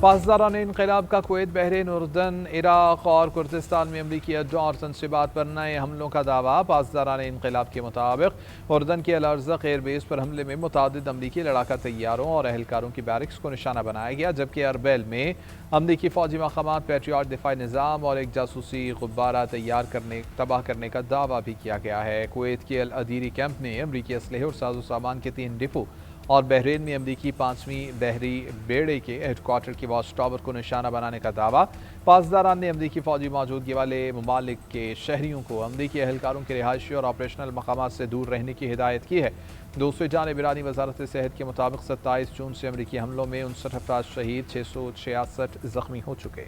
پاسداران انقلاب کا کویت، بحرین، اردن، عراق اور کردستان میں امریکی اڈوں اور تنصیبات پر نئے حملوں کا دعویٰ۔ پاسداران انقلاب کے مطابق اردن کے الارزق ایئر بیس پر حملے میں متعدد امریکی لڑاکا طیاروں اور اہلکاروں کی بیرکس کو نشانہ بنایا گیا، جبکہ اربیل میں امریکی فوجی مقامات، پیٹریاٹ دفاعی نظام اور ایک جاسوسی غبارہ تباہ کرنے کا دعویٰ بھی کیا گیا ہے۔ کویت کے العدیری کیمپ میں امریکی اسلحے اور ساز و سامان کے 3 ڈپو اور بحرین میں امریکی 5ویں بحری بیڑے کے ہیڈ کوارٹر کی واچ ٹاور کو نشانہ بنانے کا دعویٰ۔ پاسداران نے امریکی فوجی موجودگی والے ممالک کے شہریوں کو امریکی اہلکاروں کے رہائشی اور آپریشنل مقامات سے دور رہنے کی ہدایت کی ہے۔ دوسری جانب ایرانی وزارت صحت کے مطابق 27 جون سے امریکی حملوں میں 59 افراد شہید، 666 زخمی ہو چکے۔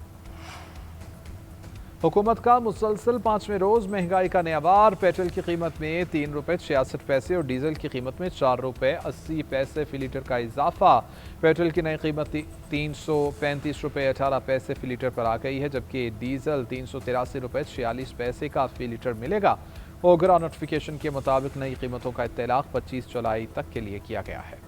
حکومت کا مسلسل 5ویں روز مہنگائی کا نیا وار۔ پیٹرول کی قیمت میں 3 روپے 66 پیسے اور ڈیزل کی قیمت میں 4 روپے 80 پیسے فی لیٹر کا اضافہ۔ پیٹرول کی نئی قیمت 335 روپے 18 پیسے فی لیٹر پر آ گئی ہے، جبکہ ڈیزل 383 روپے 46 پیسے کا فی لیٹر ملے گا۔ اوگرا نوٹیفیکیشن کے مطابق نئی قیمتوں کا اطلاق 25 جولائی تک کے لیے کیا گیا ہے۔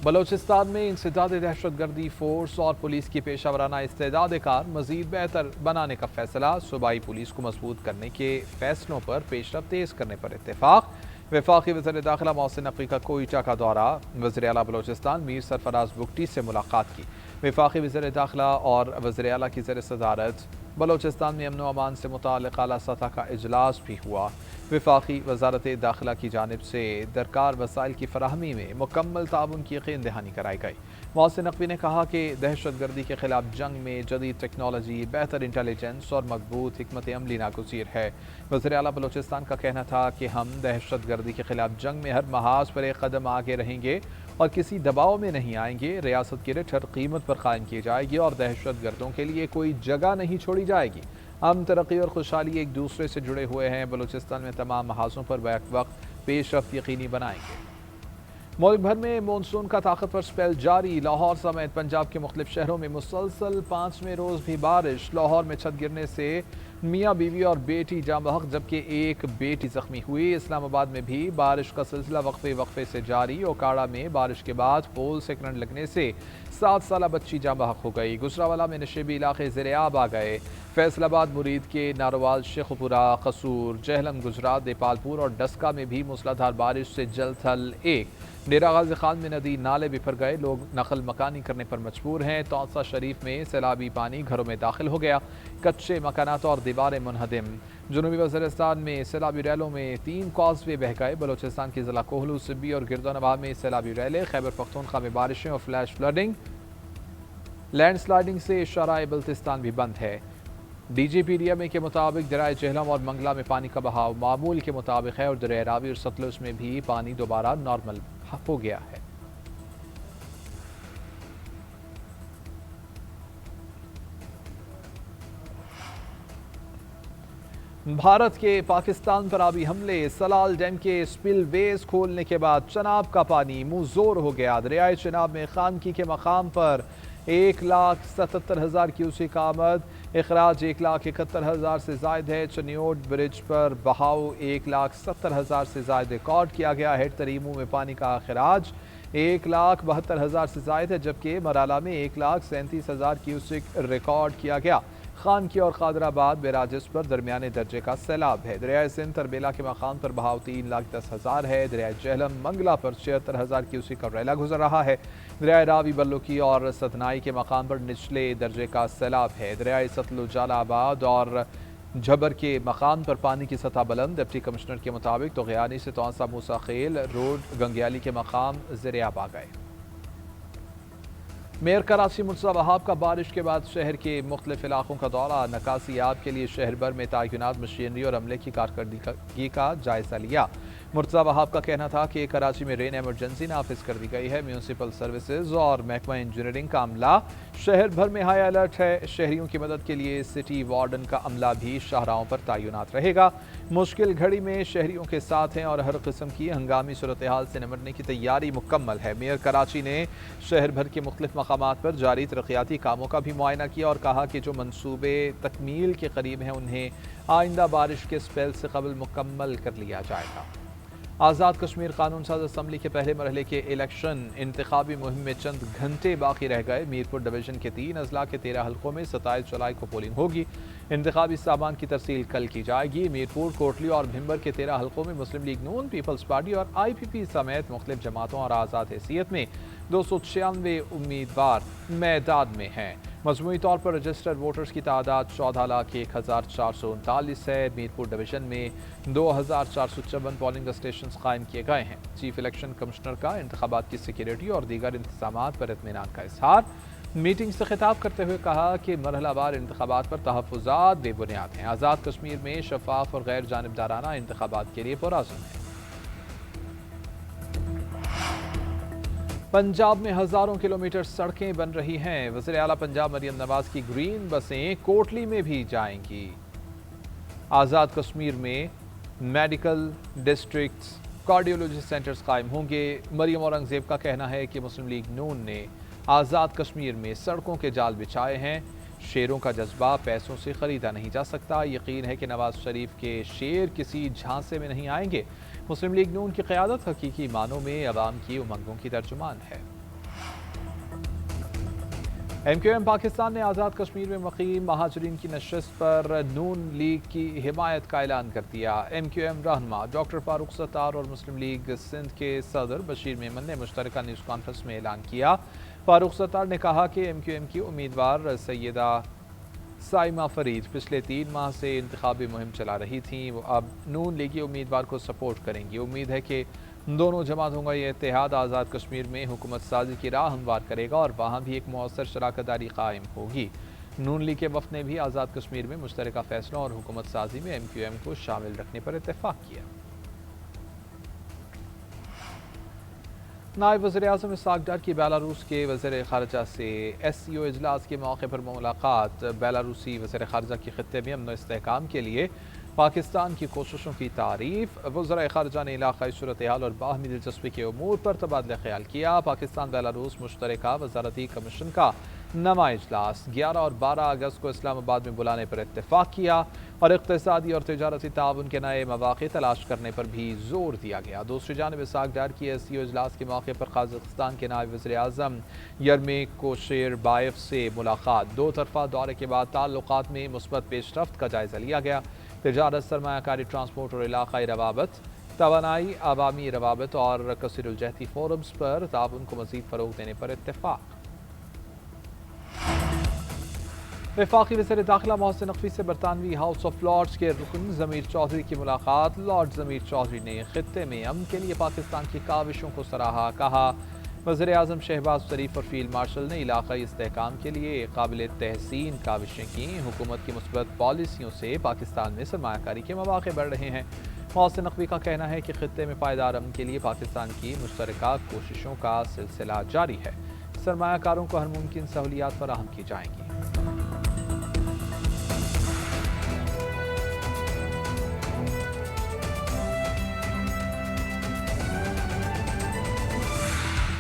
بلوچستان میں انسداد دہشت گردی فورس اور پولیس کی پیشہ ورانہ استعداد کار مزید بہتر بنانے کا فیصلہ۔ صوبائی پولیس کو مضبوط کرنے کے فیصلوں پر پیش رفت تیز کرنے پر اتفاق۔ وفاقی وزیر داخلہ محسن نقوی کا کوئٹہ کا دورہ۔ وزیر اعلیٰ بلوچستان میر سرفراز بگٹی سے ملاقات کی۔ وفاقی وزیر داخلہ اور وزیر اعلیٰ کی زیر صدارت بلوچستان میں امن و امان سے متعلق اعلیٰ سطح کا اجلاس بھی ہوا۔ وفاقی وزارت داخلہ کی جانب سے درکار وسائل کی فراہمی میں مکمل تعاون کی یقین دہانی کرائی گئی۔ محسن نقوی نے کہا کہ دہشت گردی کے خلاف جنگ میں جدید ٹیکنالوجی، بہتر انٹیلیجنس اور مضبوط حکمت عملی ناگزیر ہے۔ وزیر اعلیٰ بلوچستان کا کہنا تھا کہ ہم دہشت گردی کے خلاف جنگ میں ہر محاذ پر ایک قدم آگے رہیں گے اور کسی دباؤ میں نہیں آئیں گے۔ ریاست کی رٹ ہر قیمت پر قائم کی جائے گی اور دہشت گردوں کے لیے کوئی جگہ نہیں چھوڑی جائے گی۔ ہم ترقی اور خوشحالی ایک دوسرے سے جڑے ہوئے ہیں۔ بلوچستان میں تمام محاذوں پر بیک وقت پیش رفت یقینی بنائیں گے۔ ملک بھر میں مونسون کا طاقتور سپیل جاری۔ لاہور سمیت پنجاب کے مختلف شہروں میں مسلسل 5ویں روز بھی بارش۔ لاہور میں چھت گرنے سے میاں بیوی اور بیٹی جاں بحق، جبکہ ایک بیٹی زخمی ہوئی۔ اسلام آباد میں بھی بارش کا سلسلہ وقفے سے جاری۔ اوکاڑا میں بارش کے بعد پول سے کرنٹ لگنے سے 7 سالہ بچی جاں بحق ہو گئی۔ گجرانوالہ میں نشیبی علاقے زیر آب آ گئے۔ فیصل آباد، مرید کے ناروال، شیخ پورہ، قصور، جہلم، گجرات، دیپال پور اور ڈسکا میں بھی موسلادھار بارش سے جل تھل ایک۔ ڈیرہ غازی خان میں ندی نالے بفر گئے، لوگ نقل مکانی کرنے پر مجبور ہیں۔ توسا شریف میں سیلابی پانی گھروں میں داخل ہو گیا، کچے مکانات اور دیواریں منہدم۔ جنوبی وزیرستان میں سیلابی ریلوں میں 3 کازوے بہہ گئے۔ بلوچستان کے ضلع کوہلو، سبی اور گردونواہ میں سیلابی ریلیں۔ خیبر پختونخوا میں بارشیں اور فلیش فلڈنگ، لینڈ سلائیڈنگ سے شارع بلتستان بھی بند ہے۔ D G P D M A کے مطابق دریائے جہلم اور منگلہ میں پانی کا بہاؤ معمول کے مطابق ہے اور دریائے راوی اور ستلج میں بھی پانی دوبارہ نارمل ہو گیا ہے۔ بھارت کے پاکستان پر آبی حملے۔ سلال ڈیم کے سپل ویز کھولنے کے بعد چناب کا پانی منہ زور ہو گیا۔ دریائے چناب میں خانکی کے مقام پر 1,77,000 کیوسیک آمد، اخراج 1,71,000 سے زائد ہے۔ چنیوٹ برج پر بہاؤ 1,70,000 سے زائد ریکارڈ کیا گیا ہے۔ تریمو میں پانی کا اخراج 1,72,000 سے زائد ہے، جبکہ مرالا میں 1,37,000 کیوسیک ریکارڈ کیا گیا۔ خانکی اور قادر آباد بیراجز پر درمیانے درجے کا سیلاب ہے۔ دریائے سندھ تربیلا کے مقام پر بہاؤ 3,10,000 ہے۔ دریائے جہلم منگلہ پر 76,000 کیوسیک کا ریلا گزر رہا ہے۔ دریائے راوی بلوکی اور ستنائی کے مقام پر نچلے درجے کا سیلاب ہے۔ دریائے ستلج جلال آباد اور جھبر کے مقام پر پانی کی سطح بلند۔ ڈپٹی کمشنر کے مطابق توغیانی سے توانسہ موسیٰ خیل روڈ گنگیالی کے مقام زیر آب آ گئے۔ میئر کراچی مرتضی وہاب کا بارش کے بعد شہر کے مختلف علاقوں کا دورہ۔ نکاسی آب کے لیے شہر بھر میں تعینات مشینری اور عملے کی کارکردگی کا جائزہ لیا۔ مرتضی وہاب کا کہنا تھا کہ کراچی میں رین ایمرجنسی نافذ کر دی گئی ہے۔ میونسپل سروسز اور محکمہ انجینئرنگ کا عملہ شہر بھر میں ہائی الرٹ ہے۔ شہریوں کی مدد کے لیے سٹی وارڈن کا عملہ بھی شاہراہوں پر تعینات رہے گا۔ مشکل گھڑی میں شہریوں کے ساتھ ہیں اور ہر قسم کی ہنگامی صورتحال سے نمٹنے کی تیاری مکمل ہے۔ میئر کراچی نے شہر بھر کے مختلف مقامات پر جاری ترقیاتی کاموں کا بھی معائنہ کیا اور کہا کہ جو منصوبے تکمیل کے قریب ہیں انہیں آئندہ بارش کے سپیل سے قبل مکمل کر لیا جائے گا۔ آزاد کشمیر قانون ساز اسمبلی کے پہلے مرحلے کے الیکشن انتخابی مہم میں چند گھنٹے باقی رہ گئے۔ میرپور ڈویژن کے 3 اضلاع کے 13 حلقوں میں 27 جولائی کو پولنگ ہوگی۔ انتخابی سامان کی ترسیل کل کی جائے گی۔ میرپور، کوٹلی اور بھمبر کے 13 حلقوں میں مسلم لیگ نون، پیپلز پارٹی اور IPP سمیت مختلف جماعتوں اور آزاد حیثیت میں 296 امیدوار میدان میں ہیں۔ مجموعی طور پر رجسٹرڈ ووٹرز کی تعداد 14,01,439 ہے۔ میرپور ڈویژن میں 2,454 پولنگ اسٹیشنز قائم کیے گئے ہیں۔ چیف الیکشن کمشنر کا انتخابات کی سیکیورٹی اور دیگر انتظامات پر اطمینان کا اظہار۔ میٹنگ سے خطاب کرتے ہوئے کہا کہ مرحلہ وار انتخابات پر تحفظات بے بنیاد ہیں۔ آزاد کشمیر میں شفاف اور غیر جانبدارانہ انتخابات کے لیے پرعزم ہے۔ پنجاب میں ہزاروں کلومیٹر سڑکیں بن رہی ہیں۔ وزیر اعلیٰ پنجاب مریم نواز کی گرین بسیں کوٹلی میں بھی جائیں گی۔ آزاد کشمیر میں میڈیکل ڈسٹرکٹس، کارڈیولوجی سینٹرز قائم ہوں گے۔ مریم اورنگزیب کا کہنا ہے کہ مسلم لیگ نون نے آزاد کشمیر میں سڑکوں کے جال بچھائے ہیں۔ شیروں کا جذبہ پیسوں سے خریدا نہیں جا سکتا۔ یقین ہے کہ نواز شریف کے شیر کسی جھانسے میں نہیں آئیں گے۔ مسلم لیگ نون کی قیادت حقیقی معنوں میں عوام کی امنگوں کی ترجمان ہے۔ MQM پاکستان نے آزاد کشمیر میں مقیم مہاجرین کی نشست پر نون لیگ کی حمایت کا اعلان کر دیا۔ MQM رہنما ڈاکٹر فاروق ستار اور مسلم لیگ سندھ کے صدر بشیر میمن نے مشترکہ نیوز کانفرنس میں اعلان کیا۔ فاروق ستار نے کہا کہ MQM کی امیدوار سیدہ سائمہ فرید پچھلے 3 ماہ سے انتخابی مہم چلا رہی تھیں۔ وہ اب نون لیگی امیدوار کو سپورٹ کریں گی۔ امید ہے کہ دونوں جماعتوں کا یہ اتحاد آزاد کشمیر میں حکومت سازی کی راہ ہموار کرے گا اور وہاں بھی ایک مؤثر شراکت داری قائم ہوگی۔ نون لیگ کے وفد نے بھی آزاد کشمیر میں مشترکہ فیصلوں اور حکومت سازی میں MQM کو شامل رکھنے پر اتفاق کیا۔ نائب وزیر اعظم اسحاق ڈار کی بیلاروس کے وزیر خارجہ سے SCO اجلاس کے موقع پر ملاقات۔ بیلاروسی وزیر خارجہ کی خطے میں امن و استحکام کے لیے پاکستان کی کوششوں کی تعریف۔ وزراء خارجہ نے علاقائی صورتحال اور باہمی دلچسپی کے امور پر تبادلہ خیال کیا۔ پاکستان بیلاروس مشترکہ وزارتی کمیشن کا 9واں اجلاس 11 اور 12 اگست کو اسلام آباد میں بلانے پر اتفاق کیا اور اقتصادی اور تجارتی تعاون کے نئے مواقع تلاش کرنے پر بھی زور دیا گیا۔ دوسری جانب اسحاق ڈار کی SCO اجلاس کے موقع پر قازقستان کے نائب وزیر اعظم یرمیک کوشیر بایف سے ملاقات۔ 2 طرفہ دورے کے بعد تعلقات میں مثبت پیش رفت کا جائزہ لیا گیا۔ تجارت، سرمایہ کاری، ٹرانسپورٹ اور علاقائی روابط، توانائی، عوامی روابط اور کثیر الجہتی فورمز پر تعاون کو مزید فروغ دینے پر اتفاق۔ وفاقی وزیر داخلہ محسن نقوی سے برطانوی ہاؤس آف لارڈز کے رکن ضمیر چودھری کی ملاقات۔ لارڈ ضمیر چودھری نے خطے میں امن کے لیے پاکستان کی کاوشوں کو سراہا۔ کہا وزیر اعظم شہباز شریف اور فیلڈ مارشل نے علاقائی استحکام کے لیے قابل تحسین کاوشیں کیں۔ حکومت کی مثبت پالیسیوں سے پاکستان میں سرمایہ کاری کے مواقع بڑھ رہے ہیں۔ محسن نقوی کا کہنا ہے کہ خطے میں پائیدار امن کے لیے پاکستان کی مشترکہ کوششوں کا سلسلہ جاری ہے۔ سرمایہ کاروں کو ہر ممکن سہولیات فراہم کی جائیں گی۔